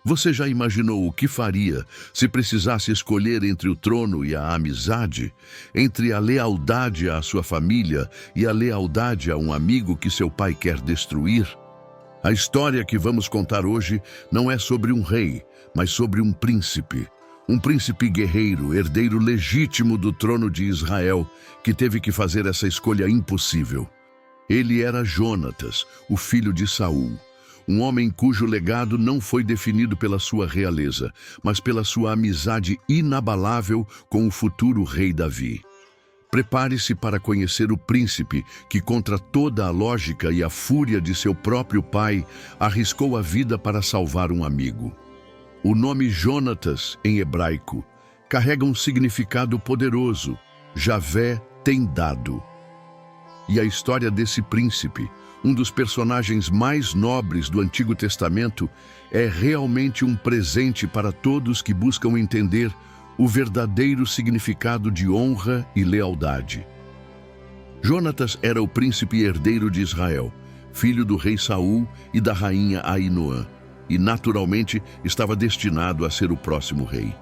Você já imaginou o que faria se precisasse escolher entre o trono e a amizade, entre a lealdade à sua família e a lealdade a um amigo que seu pai quer destruir? A história que vamos contar hoje não é sobre um rei, mas sobre um príncipe guerreiro, herdeiro legítimo do trono de Israel, que teve que fazer essa escolha impossível. Ele era Jonatas, o filho de Saul, um homem cujo legado não foi definido pela sua realeza, mas pela sua amizade inabalável com o futuro rei Davi. Prepare-se para conhecer o príncipe que, contra toda a lógica e a fúria de seu próprio pai, arriscou a vida para salvar um amigo. O nome Jonatas, em hebraico, carrega um significado poderoso: Javé tem dado. E a história desse príncipe, um dos personagens mais nobres do Antigo Testamento, é realmente um presente para todos que buscam entender o verdadeiro significado de honra e lealdade. Jonatas era o príncipe herdeiro de Israel, filho do rei Saul e da rainha Ainoã, e naturalmente estava destinado a ser o próximo rei.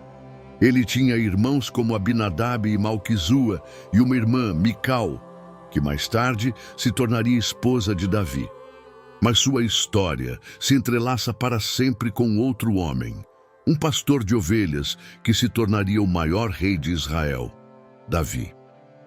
Ele tinha irmãos como Abinadab e Malquizua e uma irmã, Mical, que mais tarde se tornaria esposa de Davi. Mas sua história se entrelaça para sempre com outro homem, um pastor de ovelhas que se tornaria o maior rei de Israel, Davi.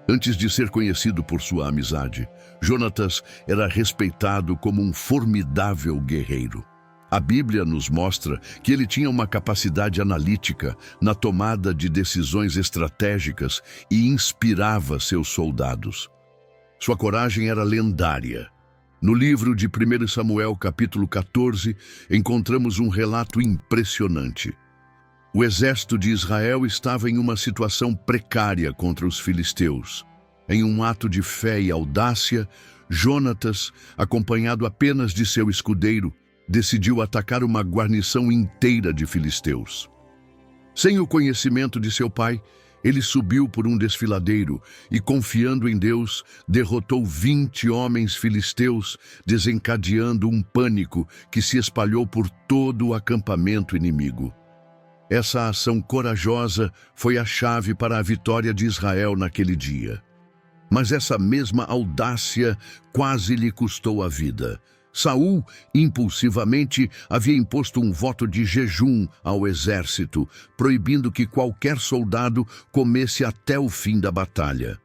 Antes de ser conhecido por sua amizade, Jonatas era respeitado como um formidável guerreiro. A Bíblia nos mostra que ele tinha uma capacidade analítica na tomada de decisões estratégicas e inspirava seus soldados. Sua coragem era lendária. No livro de 1 Samuel, capítulo 14, encontramos um relato impressionante. O exército de Israel estava em uma situação precária contra os filisteus. Em um ato de fé e audácia, Jonatas, acompanhado apenas de seu escudeiro, decidiu atacar uma guarnição inteira de filisteus. Sem o conhecimento de seu pai, ele subiu por um desfiladeiro e, confiando em Deus, derrotou 20 homens filisteus, desencadeando um pânico que se espalhou por todo o acampamento inimigo. Essa ação corajosa foi a chave para a vitória de Israel naquele dia. Mas essa mesma audácia quase lhe custou a vida. Saul, impulsivamente, havia imposto um voto de jejum ao exército, proibindo que qualquer soldado comesse até o fim da batalha.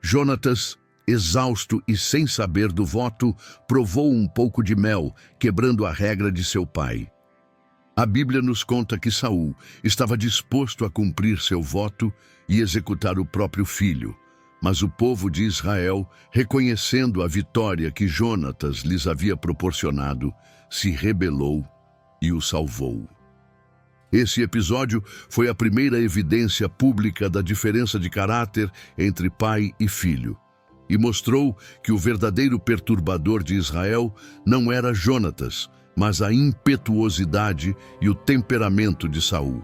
Jonatas, exausto e sem saber do voto, provou um pouco de mel, quebrando a regra de seu pai. A Bíblia nos conta que Saul estava disposto a cumprir seu voto e executar o próprio filho. Mas o povo de Israel, reconhecendo a vitória que Jonatas lhes havia proporcionado, se rebelou e o salvou. Esse episódio foi a primeira evidência pública da diferença de caráter entre pai e filho, e mostrou que o verdadeiro perturbador de Israel não era Jonatas, mas a impetuosidade e o temperamento de Saul.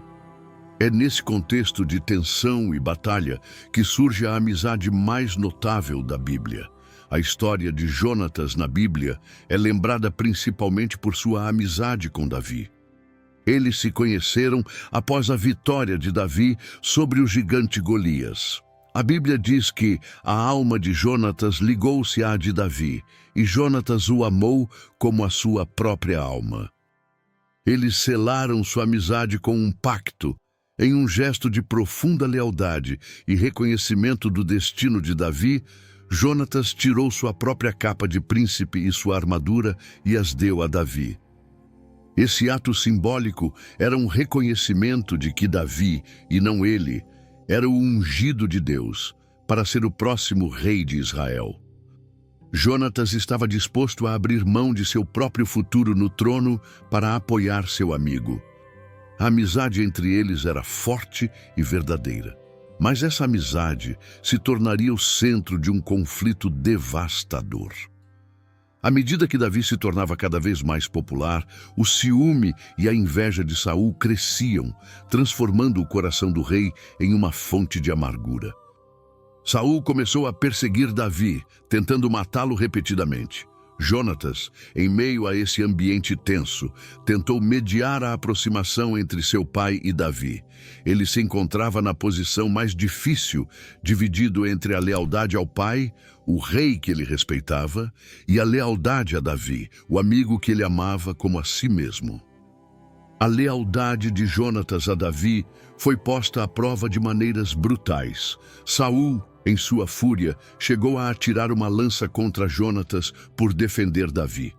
É nesse contexto de tensão e batalha que surge a amizade mais notável da Bíblia. A história de Jonatas na Bíblia é lembrada principalmente por sua amizade com Davi. Eles se conheceram após a vitória de Davi sobre o gigante Golias. A Bíblia diz que a alma de Jonatas ligou-se à de Davi, e Jonatas o amou como a sua própria alma. Eles selaram sua amizade com um pacto, em um gesto de profunda lealdade e reconhecimento do destino de Davi. Jonatas tirou sua própria capa de príncipe e sua armadura e as deu a Davi. Esse ato simbólico era um reconhecimento de que Davi, e não ele, era o ungido de Deus para ser o próximo rei de Israel. Jonatas estava disposto a abrir mão de seu próprio futuro no trono para apoiar seu amigo. A amizade entre eles era forte e verdadeira, mas essa amizade se tornaria o centro de um conflito devastador. À medida que Davi se tornava cada vez mais popular, o ciúme e a inveja de Saul cresciam, transformando o coração do rei em uma fonte de amargura. Saul começou a perseguir Davi, tentando matá-lo repetidamente. Jonatas, em meio a esse ambiente tenso, tentou mediar a aproximação entre seu pai e Davi. Ele se encontrava na posição mais difícil, dividido entre a lealdade ao pai, o rei que ele respeitava, e a lealdade a Davi, o amigo que ele amava como a si mesmo. A lealdade de Jonatas a Davi foi posta à prova de maneiras brutais. Saul, em sua fúria, chegou a atirar uma lança contra Jonatas por defender Davi.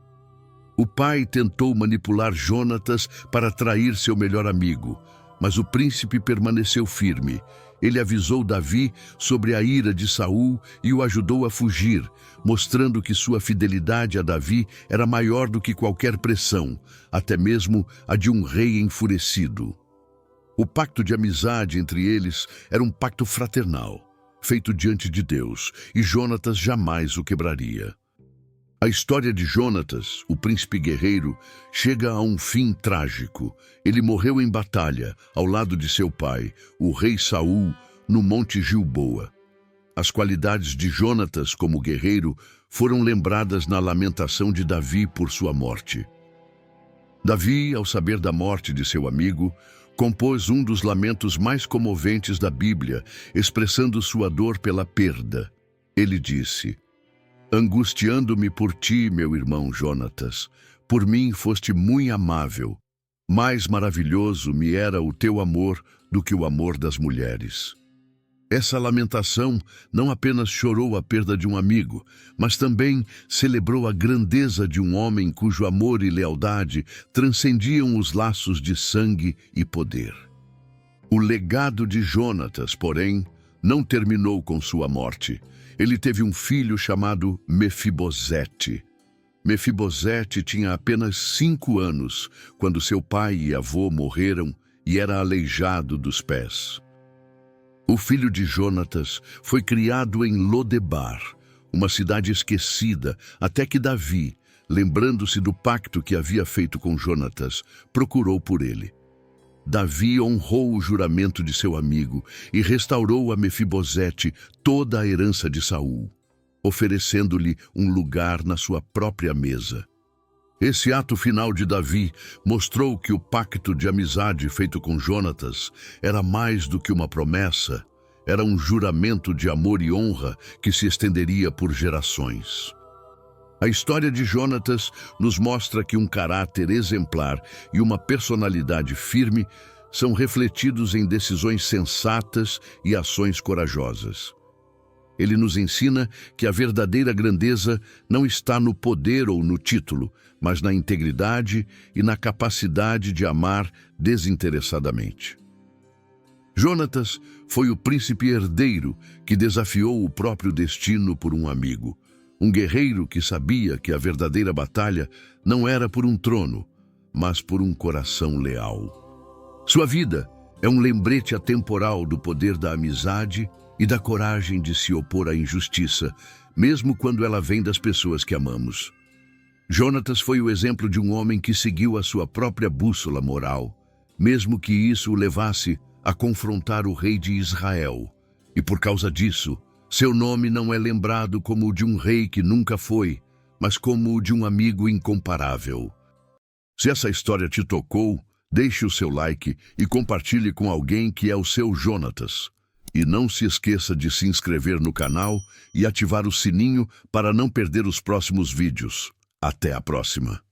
O pai tentou manipular Jonatas para trair seu melhor amigo, mas o príncipe permaneceu firme. Ele avisou Davi sobre a ira de Saul e o ajudou a fugir, mostrando que sua fidelidade a Davi era maior do que qualquer pressão, até mesmo a de um rei enfurecido. O pacto de amizade entre eles era um pacto fraternal, feito diante de Deus, e Jonatas jamais o quebraria. A história de Jonatas, o príncipe guerreiro, chega a um fim trágico. Ele morreu em batalha, ao lado de seu pai, o rei Saul, no Monte Gilboa. As qualidades de Jonatas como guerreiro foram lembradas na lamentação de Davi por sua morte. Davi, ao saber da morte de seu amigo, compôs um dos lamentos mais comoventes da Bíblia, expressando sua dor pela perda. Ele disse: "Angustiando-me por ti, meu irmão Jonatas, por mim foste muito amável. Mais maravilhoso me era o teu amor do que o amor das mulheres." Essa lamentação não apenas chorou a perda de um amigo, mas também celebrou a grandeza de um homem cujo amor e lealdade transcendiam os laços de sangue e poder. O legado de Jonatas, porém, não terminou com sua morte. Ele teve um filho chamado Mefibosete. Mefibosete tinha apenas 5 anos quando seu pai e avô morreram e era aleijado dos pés. O filho de Jonatas foi criado em Lodebar, uma cidade esquecida, até que Davi, lembrando-se do pacto que havia feito com Jonatas, procurou por ele. Davi honrou o juramento de seu amigo e restaurou a Mefibosete toda a herança de Saul, oferecendo-lhe um lugar na sua própria mesa. Esse ato final de Davi mostrou que o pacto de amizade feito com Jonatas era mais do que uma promessa, era um juramento de amor e honra que se estenderia por gerações. A história de Jonatas nos mostra que um caráter exemplar e uma personalidade firme são refletidos em decisões sensatas e ações corajosas. Ele nos ensina que a verdadeira grandeza não está no poder ou no título, mas na integridade e na capacidade de amar desinteressadamente. Jonatas foi o príncipe herdeiro que desafiou o próprio destino por um amigo, um guerreiro que sabia que a verdadeira batalha não era por um trono, mas por um coração leal. Sua vida é um lembrete atemporal do poder da amizade e da coragem de se opor à injustiça, mesmo quando ela vem das pessoas que amamos. Jonatas foi o exemplo de um homem que seguiu a sua própria bússola moral, mesmo que isso o levasse a confrontar o rei de Israel. E por causa disso, seu nome não é lembrado como o de um rei que nunca foi, mas como o de um amigo incomparável. Se essa história te tocou, deixe o seu like e compartilhe com alguém que é o seu Jonatas. E não se esqueça de se inscrever no canal e ativar o sininho para não perder os próximos vídeos. Até a próxima!